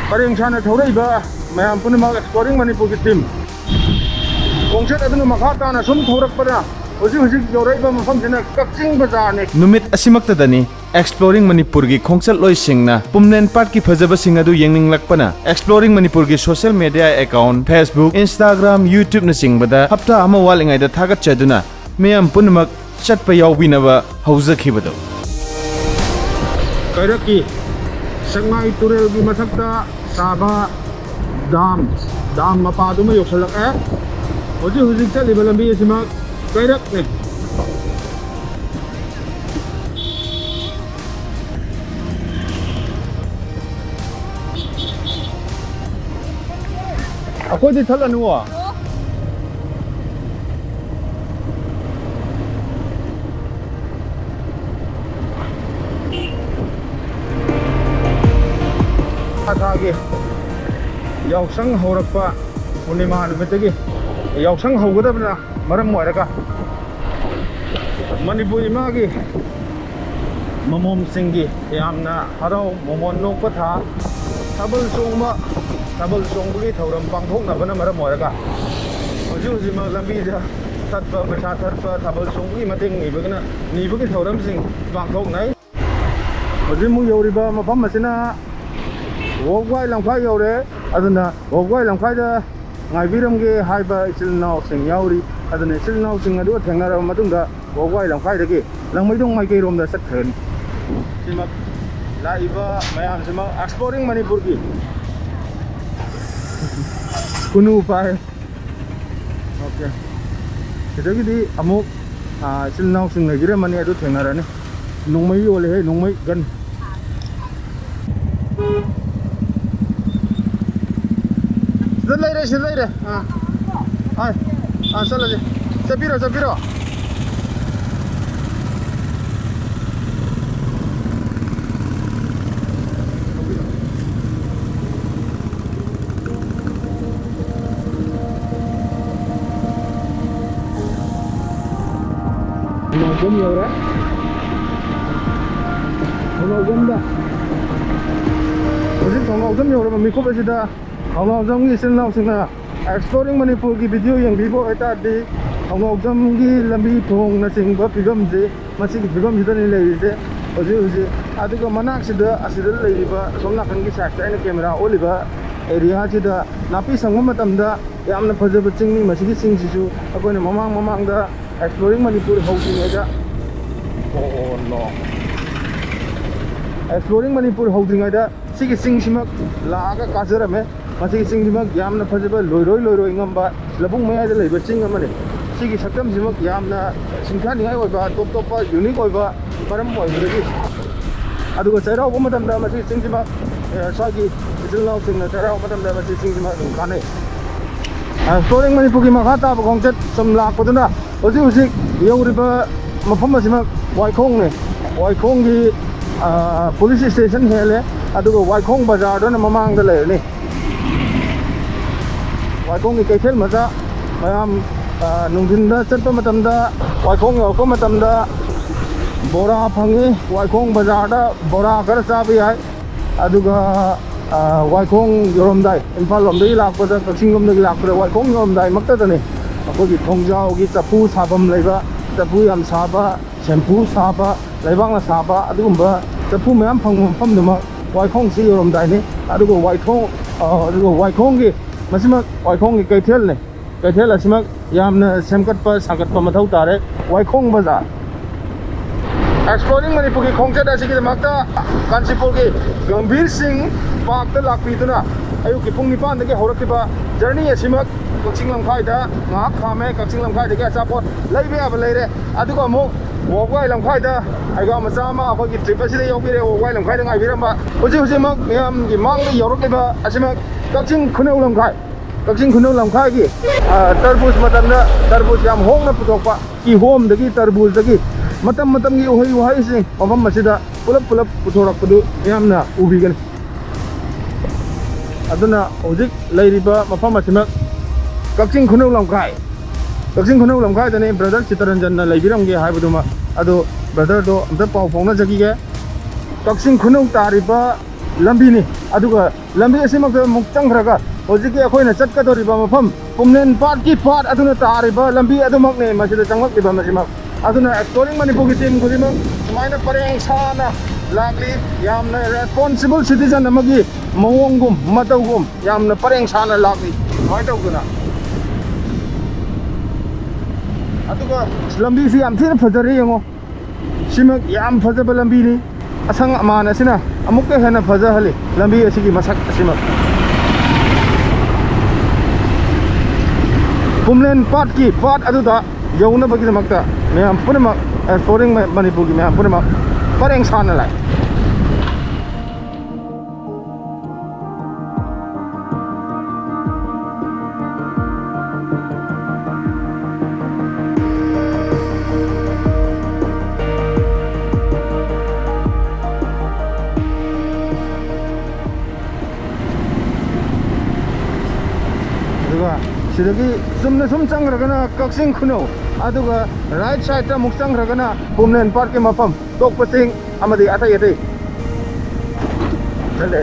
Paring sana thaureiba mayam punama exploring Manipur ki team kongset aduna makata na sum thaurakpada hojik yoraiba mafam sina Kaching Bazar ne numit asimaktadani exploring Manipur gi khongchal loi singna pumnen part ki phajaba sing adu yengning lakpana exploring Manipur gi social media account Facebook Instagram YouTube na singbada hapta ama walingai da thagat chaduna mayam punamak chatpa yawbinaba hauzakhibado kairaki Sangai Turel gi mathakta saba dam mapa duma yoksalak hojik chaliba lambi asima kairak ne akoi di thalanu wa Thagi yausang horakpa punima numitagi yausang hogadabna maram moiraga Manipur imagi mamom singi yamna harau momon nokpa tha tabal songbugi thauram pangthoknabana maram moiraga hojik ma lambi da tatpa pesa tatpa tabal songbugi mateng nibagi thauram sing pangthoknai hojik mu yoriba mafam masina Wogwai Lamkhai yore aduna Wogwai Lamkhai da ngaibiramge haiba isilnau sing yauri aduna isilnau sing adu thengnara matungda Wogwai Lamkhai dagi langmaidong maikei rom da sathani sima laiba mayam sima exploring Manipur gi kunu pai okay sedagi di amuk isilnau sing ngaibiramani adu thengnara ne nongmai yole he nongmai gan Sedai salah je. Sapiro. Nogam yora. Nogam dah. Jadi nogam yora mamiko bersida. Nogam ni senau sena. Exploring Manipur ki video yang vivo eta di nogam ki lambi thong na singba pigam je masih pigam jida ni lei je oje aduga manak sida asida lei ba somna kan ki side ena camera oliba area jida napi sangma matamda yamna phajaba chingni masigi sing sisu akone mamang da exploring Manipur houting ega oh no exploring Manipur houting ada sigi sing simak laga kajarame masih sing simak yamna phajaba loiroi ngamba labung maya da leiba ching amane sigi sakam simak yamna singkhani ai oiba top pa unique oiba param oibagi aduga chairau ko matamda masih sing simak sagi isilnau singna chairau matamda masih sing simak kane exploring Manipur ki makata ba khongchat samlak paduna hojik yauriba mafam simak Waikhong ne Waikhong gi police station hele aduga Waikhong bazar dona mamang da le ne Waikhong ni kaithel maza mayam nungdinda chatpa matamda Waikhong yawpa matamda bora phangi Waikhong bazar da bora kar chabi hai aduga Waikhong yoromdai Imphal lomdai lakpada Kaching lomdai lakpada Waikhong yoromdai maktadani akogi thongjau gi chapu sabam leiba chapu yam saba shampoo saba leibang na saba adugumba chapu mayam phangmam phamduma Waikhong si yoromdai ni aduga Waikhong gi Masimak Waikhong ki kaithel ne kaithel asimak yamna semkatpa sagatpa mathau tare Waikhong bazar exploring Manipur ki khongchat asigi makta Kanchipur ki Gambhir Singh Park ta lakpiduna ayuk ki pung 9 dagi horakiba journey asimak Kaching Lamkhai da ngak khame Kaching Lamkhai dagi achapot leibe aba leire aduga amuk Wogwai Lamkhai da aiga macha ma akoi ki trip asida yobire Wogwai Lamkhai da ngai biramba hojik mak yam ki mang da yorokliba asimak Kaching Khuneu Lamkhai ki tarbuz matamda tarbuz yam hongna puthokpa ki hom dagi tarbuz dagi matam gi uhai sing mafam masida pulap puthorakpadu yamna ubigan aduna hojik leiriba mafam asimak Kaching Khuneu Lamkhai dane brother Chitaranjan na leibiramge haibaduma ado brother do amta pau phongna jagi ge Kaching Khuneu tariba lambi ni aduga lambi asimak muk changraga hojiki akhoi na chatkadoriba mafam pumnen part ki part aduna tariba lambi adumak ne masida changmak diba masimak aduna exploring manipur ki team khudima sumaina pareng sana lagli yamna responsible citizen amagi mawongum matawgum yamna pareng sana lagli mai tawduna aduga lambi si yam thina phajari yango simak yam phajaba lambi ni asang amana sina amuk ke hena phajahali lambi asigi masak simak pumlen part ki part aduda yauna bagi makta meyam punama exploring manipur ki meyam punama pareng sana lai sidagi sumna sum changragana kaksing khuno aduga right side ta muk changragana pumnen park ke mafam tok pasing amadi atai atai chale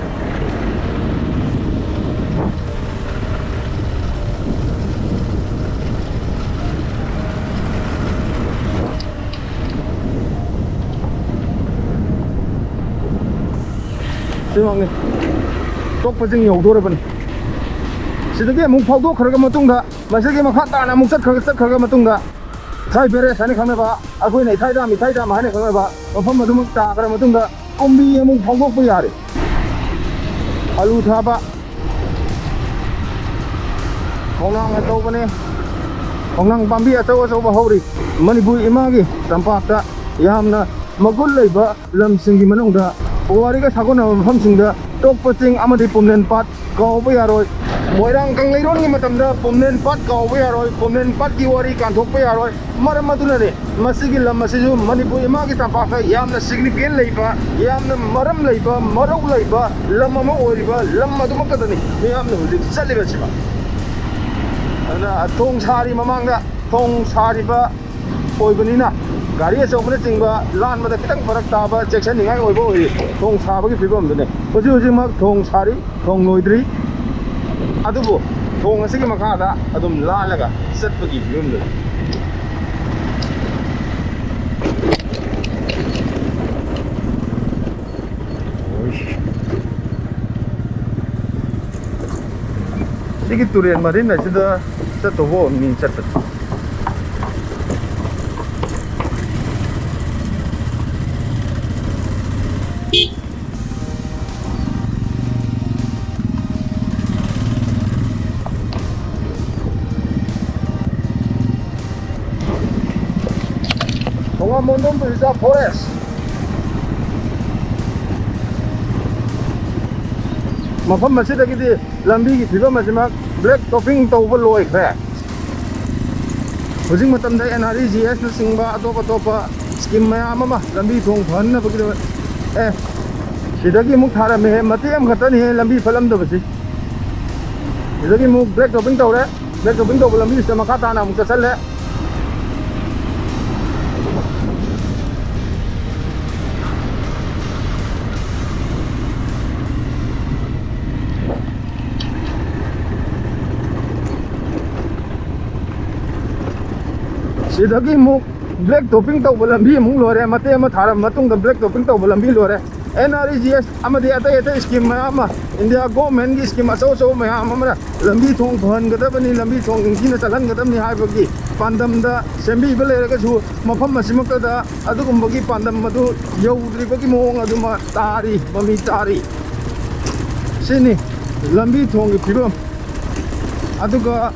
simangi tok pasing yogdorabani sidagi muk phawdo kharaga matungda masigi makha tana muk kharaga matungda thai bere sani khame ba agoi nei thai da mi thai da ma ne khame ba mafam madumuk ta khara matungda kumbi muk phawdo pa yare alu thaba khonang atau bane khonang pambi atau ba hori manipur imagi tampakta yamna magul leiba lamsingi manungda powari ka sagona mafam singda tok paching amadi pumnen pat gaw ba yaroi moirang kang leiron ni matamda pumnen pat gaw ba yaroi pumnen pat ki wari kan thok ba yaroi maram maduna ne masigi lam masiju manipur imagi tampakta yamna significant leiba yamna maram leiba marau leiba lam ama oriba lam madumakadani yamna hujik chaliba chiba ana thong sari mamangda thong sari ba oibanina gari achobna chingba lan mada kitang farak taba section ningai oibo oi thong sabagi phibam dune hoji hoji mak thong sari thong loidri adubu thong asigi makada adum lalaga satpagi phibam dune sigi turian marin na sida satobo min chatpat Mondom Reserve Forest mafam masidagidi lambi gi phibam asimak black topping tawba loi khre hojing matamda NREGS na singba atopa scheme mayam ama lambi thong phan na bagi sidagi muk thara me matiam khatani he lambi phalam da basi sidagi muk black topping tawre black topping tawba lambi se makata na muk challe sidagi muk black topping tawba lambi muk lore mate ama tharam matung da black topping tawba lambi lore NREGS amadi atai scheme ma India government gi scheme so mayam amara lambi thong phan gadabani lambi thong ingina chalan gadamni haibagi pandam da sembi beleraga su mafam masimakta da adugumbagi pandam madu yaudribagi mong aduma tari mami tari sini lambi thong gi phibam aduga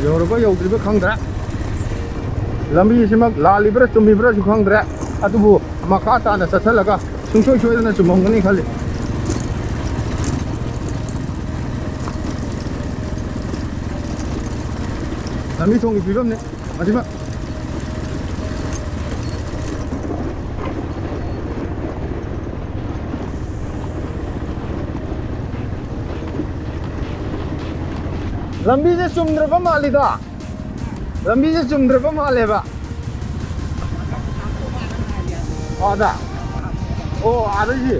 yoruba yaudriba khangdra lambi simak lalibra tumibra su khangdra adubu makata na sathalaga sungchoi choi na chumongani khali lambi thong gi phibam ne masima lambi je sumdraba malida lambi je sumdraba maleba ada ꯑꯣ ꯑꯥꯗꯩꯗꯤ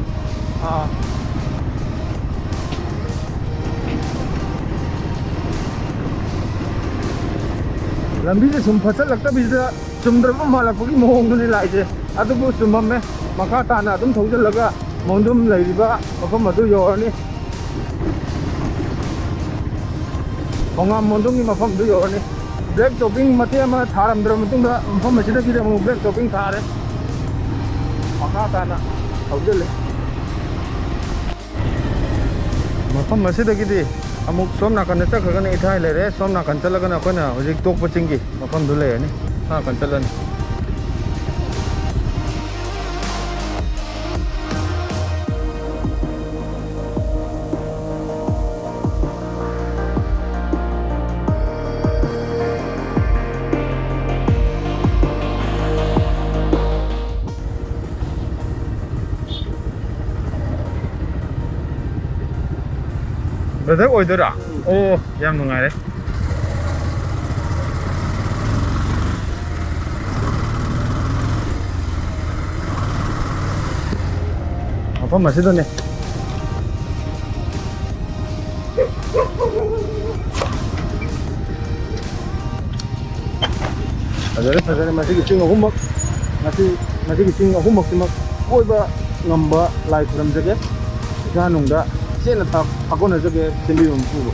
ꯂꯝꯕꯤꯁꯦ ꯁꯨꯝ ꯐꯠꯆꯜꯂꯛꯇꯕꯤꯁꯤꯗ ꯆꯨꯝꯗ꯭ꯔꯕ ꯃꯥꯜꯂꯛꯄꯒꯤ ꯃꯑꯣꯡꯗꯨꯅꯤ ꯂꯥꯛꯏꯁꯦ ꯑꯗꯨꯕꯨ ꯆꯨꯝꯃꯝꯃꯦ ꯃꯈꯥ ꯇꯥꯅ ꯑꯗꯨꯝ ꯊꯧꯖꯤꯜꯂꯒ ꯃꯣꯟꯗꯨꯝ ꯂꯩꯔꯤꯕ ꯃꯐꯝ ꯑꯗꯨ ꯌꯧꯔꯅꯤ ꯈꯣꯡꯉꯥꯝ ꯃꯣꯟꯗꯨꯝꯒꯤ ꯃꯐꯝꯗꯨ ꯌꯧꯔꯅꯤ ꯕ꯭ꯔꯦꯛ ꯇꯣꯞꯄꯤꯡ ꯃꯇꯦꯛ ꯑꯃ ꯊꯥꯔꯝꯗ꯭ꯔꯕ ꯃꯇꯨꯡꯗ ꯃꯐꯝ ꯑꯁꯤꯗꯒꯤꯗꯤ ꯑꯃꯨꯛ ꯕ꯭ꯔꯦꯛ ꯇꯣꯞꯄꯤꯡ ꯊꯥꯔꯦ ꯃꯈꯥ ꯇꯥꯅ ꯊꯧꯖꯤꯜꯂꯤ ꯃꯐꯝ ꯑꯁꯤꯗꯒꯤꯗꯤ ꯑꯃꯨꯛ ꯁꯣꯝ ꯅꯥꯀꯟꯗ ꯆꯠꯈ꯭ꯔꯒꯅ ꯏꯊꯥꯏ ꯂꯩꯔꯦ ꯁꯣꯝ ꯅꯥꯀꯟ ꯆꯠꯂꯒꯅ ꯑꯩꯈꯣꯏꯅ ꯍꯧꯖꯤꯛ ꯇꯣꯛꯄ ꯆꯤꯡꯒꯤ ꯃꯐꯝꯗꯨ ꯂꯩꯔꯅꯤ ꯅꯥꯀꯟ ꯆꯠꯂꯅꯤ ꯕ꯭ꯔꯗꯔ ꯑꯣꯏꯗꯣꯏꯔꯥ ꯑꯣ ꯌꯥꯝ ꯅꯨꯡꯉꯥꯏꯔꯦ ꯃꯐꯝ ꯑꯁꯤꯗꯅꯦ ꯐꯖꯔꯦ ꯃꯁꯤꯒꯤ ꯆꯤꯡ ꯑꯍꯨꯝꯃꯛ ꯃꯁꯤꯒꯤ ꯆꯤꯡ ꯑꯍꯨꯝꯃꯛꯁꯤꯃꯛ ꯀꯣꯏꯕ ꯉꯝꯕ ꯂꯥꯏ ꯈꯨꯔꯝꯖꯒꯦ ꯏꯁꯥꯅꯨꯡꯗ ꯆꯦꯠꯅ ꯊꯥꯒꯣꯟꯅꯖꯒꯦ ꯁꯦꯝꯕꯤꯕ ꯃꯄꯨꯕꯨ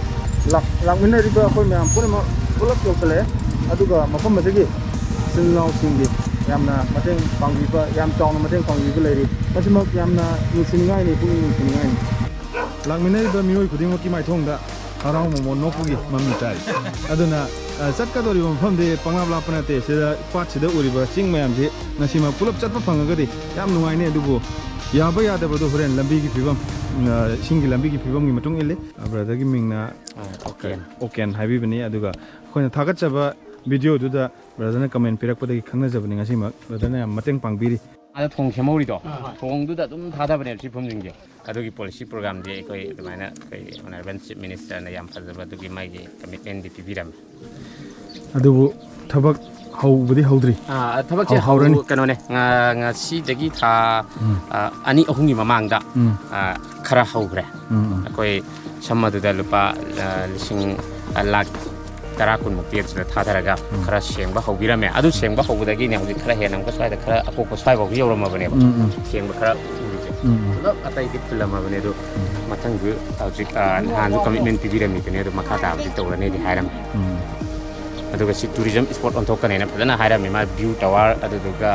ꯂꯥꯛꯃꯤꯟꯅꯔꯤꯕ ꯑꯩꯈꯣꯏ ꯃꯌꯥꯝ ꯄꯨꯝꯅꯃꯛ ꯄꯨꯂꯞ ꯌꯧꯁꯜꯂꯛꯑꯦ ꯑꯗꯨꯒ ꯃꯐꯝ ꯑꯁꯤꯒꯤ ꯏꯆꯤꯜ ꯏꯅꯥꯎꯁꯤꯡꯒꯤ ꯌꯥꯝꯅ ꯃꯇꯦꯡ ꯄꯥꯡꯕꯤꯕ ꯌꯥꯝ ꯆꯥꯎꯅ ꯃꯇꯦꯡ ꯄꯥꯡꯕꯤꯕ ꯂꯩꯔꯤ ꯃꯁꯤꯃꯛ ꯌꯥꯝꯅ ꯅꯨꯡꯁꯤꯅꯤꯡꯉꯥꯏꯅꯤ ꯄꯨꯛꯅꯤꯡ ꯅꯨꯡꯁꯤꯅꯤꯡꯉꯥꯏꯅꯤ ꯂꯥꯛꯃꯤꯟꯅꯔꯤꯕ ꯃꯤꯑꯣꯏ ꯈꯨꯗꯤꯡꯃꯛꯀꯤ ꯃꯥꯏꯊꯣꯡꯗ ꯍꯔꯥꯎ ꯃꯃꯣꯟ ꯅꯣꯛꯄꯒꯤ ꯃꯃꯤ ꯇꯥꯔꯤ ꯑꯗꯨꯅ ꯆꯠꯀꯗꯧꯔꯤꯕ ꯃꯐꯝꯗꯤ ꯄꯪꯂꯥꯞ ꯂꯥꯞꯄ ꯅꯠꯇꯦ ꯁꯤꯗ ꯄꯥꯠꯁꯤꯗ ꯎꯔꯤꯕ ꯆꯤꯡ ꯃꯌꯥꯝꯁꯤ ꯉꯁꯤꯃꯛ ꯄꯨꯂꯞ ꯆꯠꯄ ꯐꯪꯉꯒꯗꯤ ꯌꯥꯝ ꯅꯨꯡꯉꯥꯏꯅꯤ ꯑꯗꯨꯕꯨ ꯌꯥꯕ ꯌꯥꯗꯕꯗꯣ ꯍꯣꯔꯦꯟ ꯂꯝꯕꯤꯒꯤ ꯐꯤꯕꯝ ꯏꯁꯤꯡꯒꯤ ꯂꯝꯕꯤꯒꯤ ꯐꯤꯕꯝꯒꯤ ꯃꯇꯨꯡ ꯏꯜꯂꯤ ꯕ꯭ꯔꯗꯔꯒꯤ ꯃꯤꯡꯅ ꯑꯣꯀꯦꯟ ꯍꯥꯏꯕꯤꯕꯅꯤ ꯑꯗꯨꯒ ꯑꯩꯈꯣꯏꯅ ꯊꯥꯒꯠꯆꯕ ꯚꯤꯗꯤꯑꯣꯗꯨꯗ ꯕ꯭ꯔꯗꯔꯅ ꯀꯃꯦꯟ ꯄꯤꯔꯛꯄꯗꯒꯤ ꯈꯪꯅꯖꯕꯅꯤ ꯉꯁꯤꯃꯛ ꯕ꯭ꯔꯗꯔꯅ ꯌꯥꯝ ꯃꯇꯦꯡ ꯄꯥꯡꯕꯤꯔꯤ ꯑꯗ ꯊꯣꯡ ꯁꯦꯝꯍꯧꯔꯤꯗꯣ ꯊꯣꯡꯗꯨꯗ ꯑꯗꯨꯝ ꯊꯥꯗꯕꯅꯦꯕ ꯁꯤ ꯐꯨꯝꯁꯤꯡꯁꯦ ꯑꯗꯨꯒꯤ ꯄꯣꯂꯤꯁꯤ ꯄ꯭ꯔꯣꯒ꯭ꯔꯥꯝꯗꯤ ꯑꯩꯈꯣꯏ ꯑꯗꯨꯃꯥꯏꯅ ꯑꯩꯈꯣꯏ ꯑꯣꯅꯔꯦꯕꯜ ꯆꯤꯞ ꯃꯤꯅꯤꯁꯇꯔꯅ ꯌꯥꯝ ꯐꯖꯕ ꯑꯗꯨꯒꯤ ꯃꯥꯒꯤ ꯀꯃꯤꯠꯃꯦꯟꯗꯤ ꯄꯤꯕꯤꯔꯝꯃꯦ ꯑꯗꯨꯕꯨ ꯊꯕꯛ ꯍꯧꯕꯗꯤ ꯍꯧꯗ꯭ꯔꯤ ꯊꯕꯛꯁꯦ ꯍꯧꯔꯅꯤ ꯀꯩꯅꯣꯅꯦ ꯉꯁꯤꯗꯒꯤ ꯊꯥ 2-3ꯒꯤ ꯃꯃꯥꯡꯗ ꯈꯔ ꯍꯧꯈ꯭ರೆ ꯑꯩꯈꯣꯏ ꯁꯝ ꯑꯗꯨꯗ ꯂꯨꯄꯥ ꯂꯤꯁꯤꯡ ꯂꯥꯛ 10-20 ꯑꯗꯨꯗ ꯊꯥꯗꯔꯒ ꯈꯔ ꯁꯦꯡꯕ ꯍꯧꯕꯤꯔꯝꯃꯦ ꯑꯗꯨ ꯁꯦꯡꯕ ꯍꯧꯕꯗꯒꯤꯅꯦ ꯍꯧꯖꯤꯛ ꯈꯔ ꯍꯦꯟꯅ ꯑꯃꯨꯛꯀ ꯁ꯭ꯋꯥꯏꯗ ꯈꯔ ꯑꯀꯣꯛꯄ ꯁ꯭ꯋꯥꯏꯐꯥꯎꯕ ꯌꯧꯔꯝꯃꯕꯅꯦꯕ ꯁꯦꯡꯕ ꯈꯔ ꯎꯔꯤꯁꯦ ꯄꯨꯂꯞ ꯑꯇꯩꯗꯤ ꯐꯨꯜꯂꯝꯃꯕꯅꯦ ꯑꯗꯨ ꯃꯊꯪꯁꯨ ꯍꯧꯖꯤꯛ ꯅꯍꯥꯟꯁꯨ ꯀꯃꯤꯠꯃꯦꯟ ꯄꯤꯕꯤꯔꯝꯃꯤꯗꯨꯅꯦ ꯑꯗꯨ ꯃꯈꯥ ꯇꯥꯕꯗꯤ ꯇꯧꯔꯅꯤꯗꯤ ꯍꯥꯏꯔꯝꯃꯦ ꯑꯗꯨꯒ ꯁꯤ ꯇꯨꯔꯤꯖꯝ ꯏꯁꯄꯣꯠ ꯑꯣꯟꯊꯣꯛꯀꯅꯦꯅ ꯐꯖꯅ ꯍꯥꯏꯔꯝꯃꯤ ꯃꯥ ꯚ꯭ꯌꯨ ꯇꯋꯥꯔ ꯑꯗꯨꯗꯨꯒ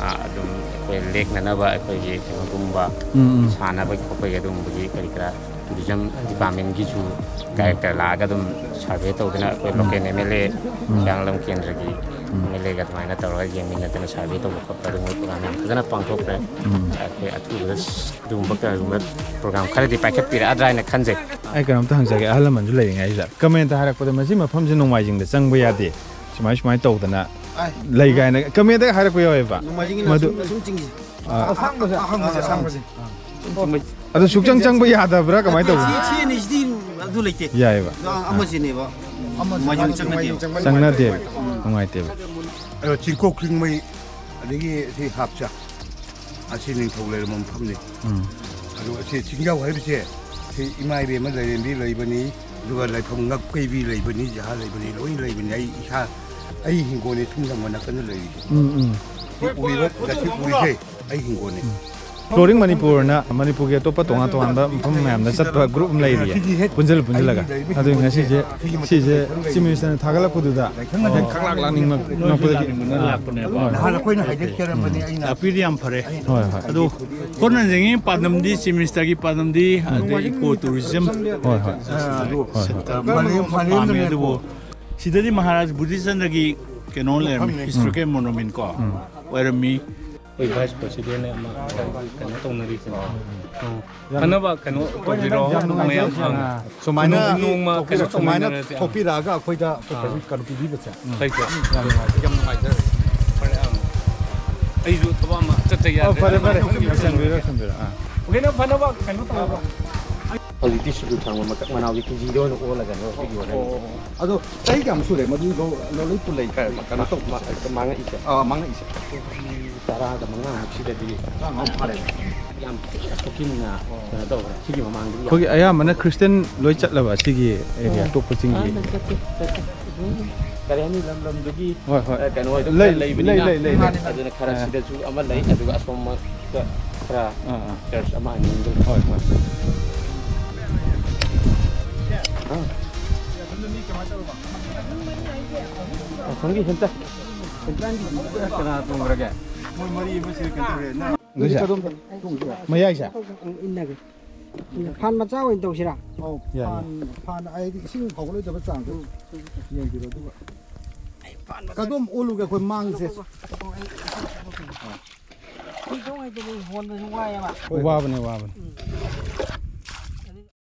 ꯑꯗꯨꯝ ꯑꯩꯈꯣꯏ ꯂꯦꯛꯅꯅꯕ ꯑꯩꯈꯣꯏꯒꯤ ꯀꯩꯅꯣꯒꯨꯝꯕ ꯁꯥꯟꯅꯕ ꯈꯣꯠꯄꯒꯤ ꯑꯗꯨꯝꯕꯒꯤ ꯀꯔꯤ ꯀꯔꯥ ꯇꯨꯔꯤꯖꯝ ꯗꯤꯄꯥꯔꯠꯃꯦꯟꯒꯤꯁꯨ ꯗꯥꯏꯔꯦꯛꯇꯔ ꯂꯥꯛꯑꯒ ꯑꯗꯨꯝ ꯁꯔꯚꯦ ꯇꯧꯗꯅ ꯑꯩꯈꯣꯏ ꯂꯣꯀꯦꯜ MLA ꯍꯤꯌꯥꯡꯂꯝ ꯀꯦꯟꯗ꯭ꯔꯒꯤ MLAꯒ ꯑꯗꯨꯃꯥꯏꯅ ꯇꯧꯔꯒ ꯌꯦꯡꯃꯤꯟꯅꯗꯅ ꯁꯔꯚꯦ ꯇꯧꯕ ꯈꯣꯠꯄ ꯑꯗꯨꯒꯨꯝꯕ ꯄ꯭ꯔꯣꯒ꯭ꯔꯥꯝ ꯌꯥꯝ ꯐꯖꯅ ꯄꯥꯡꯊꯣꯛꯈ꯭ꯔꯦ ꯑꯩꯈꯣꯏ ꯑꯊꯨꯕꯗ ꯑꯗꯨꯒꯨꯝꯕ ꯀꯔꯤꯒꯨꯝꯕ ꯄ꯭ꯔꯣꯒ꯭ꯔꯥꯝ ꯈꯔꯗꯤ ꯄꯥꯏꯈꯠꯄꯤꯔꯛꯑꯗ꯭ꯔꯥ ꯍꯥꯏꯅ ꯈꯟꯖꯩ ꯑꯩ ꯀꯩꯅꯣꯝꯇ ꯍꯪꯖꯒꯦ ꯑꯍꯜ ꯂꯃꯟꯁꯨ ꯂꯩꯔꯤꯉꯩꯁꯤꯗ ꯀꯃꯦꯟꯇ ꯍꯥꯏꯔꯛꯄꯗ ꯃꯁꯤ ꯃꯐꯝꯁꯦ ꯅꯣꯡꯃꯥꯏꯖꯤꯡꯗ ꯆꯪꯕ ꯌꯥꯗꯦ ꯁꯨꯃꯥꯏꯅ ꯇꯧꯗꯅ ꯂꯩ ꯀꯥꯏꯅ ꯀꯃꯦꯟꯇꯒ ꯍꯥꯏꯔꯛꯄ ꯌꯥꯎꯋꯦꯕ ꯑꯗꯨ ꯁꯨꯛꯆꯪ ꯆꯪꯕ ꯌꯥꯗꯕ꯭ꯔꯥ ꯀꯃꯥꯏꯅ ꯇꯧꯕ ꯌꯥꯏꯑꯕ ꯆꯪꯅꯗꯦꯕ ꯅꯨꯡꯉꯥꯏꯇꯦꯕ ꯆꯤꯡꯀꯣꯛ ꯆꯤꯡꯃꯩ ꯑꯗꯒꯤ ꯁꯤ ꯍꯥꯞꯆꯥ ꯑꯁꯤ ꯅꯤꯡꯊꯧ ꯂꯩꯔꯝꯕ ꯃꯐꯝꯅꯤ ꯑꯗꯨꯒ ꯁꯤ ꯆꯤꯡꯖꯥꯎ ꯍꯥꯏꯕꯁꯦ ꯁꯤ ꯏꯃꯥ ꯏꯕꯦꯝꯃ ꯂꯩꯔꯦꯝꯕꯤ ꯂꯩꯕꯅꯤ ꯑꯗꯨꯒ ꯂꯩꯐꯝ ꯉꯛꯀꯩꯕꯤ ꯂꯩꯕꯅꯤ ꯖꯍꯥ ꯂꯩꯕꯅꯤ ꯂꯣꯏ ꯂꯩꯕꯅꯤ ꯑꯩ ꯍꯤꯡꯒꯣꯜꯅꯤ ꯊꯨꯝꯗꯪꯕ ꯅꯥꯀꯟꯗ ꯂꯩꯔꯤꯁꯦ ꯎꯔꯤꯁꯦ ꯑꯩ ꯍꯤꯡꯒꯣꯜꯅꯤ ꯐ꯭ꯂꯣꯔꯤꯡ ꯃꯅꯤꯄꯨꯔꯅ ꯃꯅꯤꯄꯨꯔꯒꯤ ꯑꯇꯣꯞꯄ ꯇꯣꯉꯥꯟ ꯇꯣꯉꯥꯟꯕ ꯃꯐꯝ ꯃꯌꯥꯝꯗ ꯆꯠꯄ ꯒ꯭ꯔꯨꯞ ꯑꯃ ꯂꯩꯔꯤꯌꯦ ꯄꯨꯟꯁꯤꯜꯂꯒ ꯑꯗꯨ ꯉꯁꯤꯁꯦ ꯁꯤꯁꯦ ꯆꯤꯐ ꯃꯤꯅꯤꯁꯇꯔꯅ ꯊꯥꯒꯠꯂꯛꯄꯗꯨꯗ ꯈꯪꯂꯥꯛ ꯂꯥꯛꯅꯤꯡꯉꯛꯄꯗꯒꯤ ꯅꯍꯥꯟ ꯑꯩꯈꯣꯏꯅ ꯍꯥꯏꯖꯈꯤꯔꯝꯕꯅꯤ ꯑꯩꯅ ꯑꯄꯤꯗꯤ ꯌꯥꯝ ꯐꯔꯦ ꯍꯣꯏ ꯑꯗꯣ ꯍꯣꯠꯅꯖꯉꯤ ꯄꯥꯟꯗꯝꯗꯤ ꯆꯤꯐ ꯃꯤꯅꯤꯁꯇꯔꯒꯤ ꯄꯥꯟꯗꯝꯗꯤ ꯑꯗꯩ ꯏꯀꯣ ꯇꯨꯔꯤꯖꯝ ꯍꯣꯏ ꯄꯥꯝꯃꯦ ꯑꯗꯨꯕꯨ ꯁꯤꯗꯗꯤ ꯃꯍꯥꯔꯥꯖ ꯕꯨꯙꯤꯆꯟꯗ꯭ꯔꯒꯤ ꯀꯩꯅꯣ ꯂꯩꯔꯝꯃꯤ ꯍꯤꯁꯇꯣꯔꯤꯀꯦꯜ ꯃꯣꯅꯨꯃꯦꯟ ꯀꯣ ꯑꯣꯏꯔꯝꯃꯤ ꯑꯩꯈꯣꯏ ꯚꯥꯏꯁ ꯄ꯭ꯔꯁꯤꯗꯦꯟ ꯑꯃ ꯀꯩꯅꯣ ꯇꯧꯅꯔꯤꯁꯤꯅ ꯐꯅꯕ ꯀꯩꯅꯣ ꯇꯧꯕꯤꯔꯣ ꯃꯌꯥꯝ ꯁꯨꯃꯥꯏꯅ ꯅꯣꯡꯃ ꯀꯩꯅꯣ ꯁꯨꯃꯥꯏꯅ ꯇꯧꯃꯤꯟꯅꯔꯁꯦ ꯊꯣꯛꯄꯤꯔꯛꯑꯒ ꯑꯩꯈꯣꯏꯗ ꯀꯩꯅꯣ ꯄꯤꯕꯤꯕꯁꯦ ꯌꯥꯝ ꯅꯨꯡꯉꯥꯏꯖꯔꯦ ꯑꯩꯁꯨ ꯊꯕꯛ ꯑꯃ ꯆꯠꯆ ꯌꯥꯗ꯭ꯔꯦ ꯐꯔꯦ ꯆꯪꯕꯤꯔꯣ ꯑꯣꯀꯦ ꯐꯅꯕ ꯀꯩꯅꯣ ꯇꯧꯔꯣ ꯍꯧꯖꯤꯛꯇꯤ ꯁꯨꯗꯨ ꯊꯪꯕ ꯃꯀꯛ ꯃꯅꯥꯎꯒꯤ ꯀꯦꯖꯤꯗ ꯑꯣꯏꯅ ꯑꯣꯜꯂꯒꯅꯦ ꯍꯧꯖꯤꯛ ꯌꯣꯟꯅꯔꯤꯁꯦ ꯑꯗꯣ ꯆꯍꯤ ꯀꯌꯥꯝ ꯁꯨꯔꯦ ꯃꯗꯨ ꯂꯣꯏ ꯄꯨꯜꯂꯩ ꯀꯩꯅꯣ ꯇꯧꯕ ꯃꯥꯡꯉꯛꯏꯁꯦ ꯃꯥꯡꯉꯛꯏꯁꯦ 15 ꯁꯤꯗꯗꯤ ꯐꯔꯦ ꯌꯥꯝ ꯊꯤꯅ ꯁꯣꯛꯀꯤꯡꯅ ꯀꯩꯅꯣ ꯇꯧꯈ꯭ꯔꯦ ꯁꯤꯒꯤ ꯃꯃꯥꯡꯗꯗꯤ ꯌꯥꯝ ꯑꯩꯈꯣꯏꯒꯤ ꯑꯌꯥꯝꯕꯅ ꯈ꯭ꯔꯤꯁꯇꯤꯌꯟ ꯂꯣꯏ ꯆꯠꯂꯕ ꯁꯤꯒꯤ ꯑꯦꯔꯤꯌꯥ ꯑꯇꯣꯞꯄ ꯆꯤꯡꯒꯤ ꯀꯔꯤ ꯍꯥꯏꯅꯤ ꯂꯝ ꯂꯝꯗꯨꯒꯤ ꯍꯣꯏ ꯍꯣꯏ ꯀꯩꯅꯣ ꯂꯩ ꯂꯩꯕꯅꯤꯅ ꯂꯩ ꯑꯗꯨꯅ ꯈꯔ ꯁꯤꯗꯁꯨ ꯑꯃ ꯂꯩ ꯑꯗꯨꯒ ꯑꯁꯣꯝꯗ ꯈꯔ ꯆꯔꯆ ꯑꯃ ꯑꯅꯤ ꯍꯣꯏ ꯍꯣꯏ ꯑꯁꯣꯝꯒꯤ ꯍꯦꯟꯇ ꯀꯅꯥ ꯇꯣꯡꯈ꯭ꯔꯒꯦ ꯃꯣꯏ ꯃꯔꯤ ꯑꯃꯁꯤ ꯀꯩꯅꯣ ꯇꯧꯔꯦ ꯃꯌꯥꯏꯁꯦ ꯏꯟꯅꯒꯦ ꯐꯥꯟ ꯃꯆꯥ ꯑꯣꯏꯅ ꯇꯧꯁꯤꯔꯥ ꯐꯥꯟ ꯍꯥꯏꯗꯤ ꯏꯁꯤꯡ ꯐꯥꯎꯒꯠꯂꯣꯏꯗꯕ ꯆꯥꯡꯗꯣ ꯌꯦꯡꯕꯤꯔꯣ ꯑꯗꯨꯒ ꯀꯗꯣꯝ ꯑꯣꯜꯂꯨꯒꯦ ꯑꯩꯈꯣꯏ ꯃꯥꯡꯁꯦ ꯍꯣꯟꯕꯁꯨ ꯋꯥꯏꯑꯦꯕ ꯋꯥꯕꯅꯦ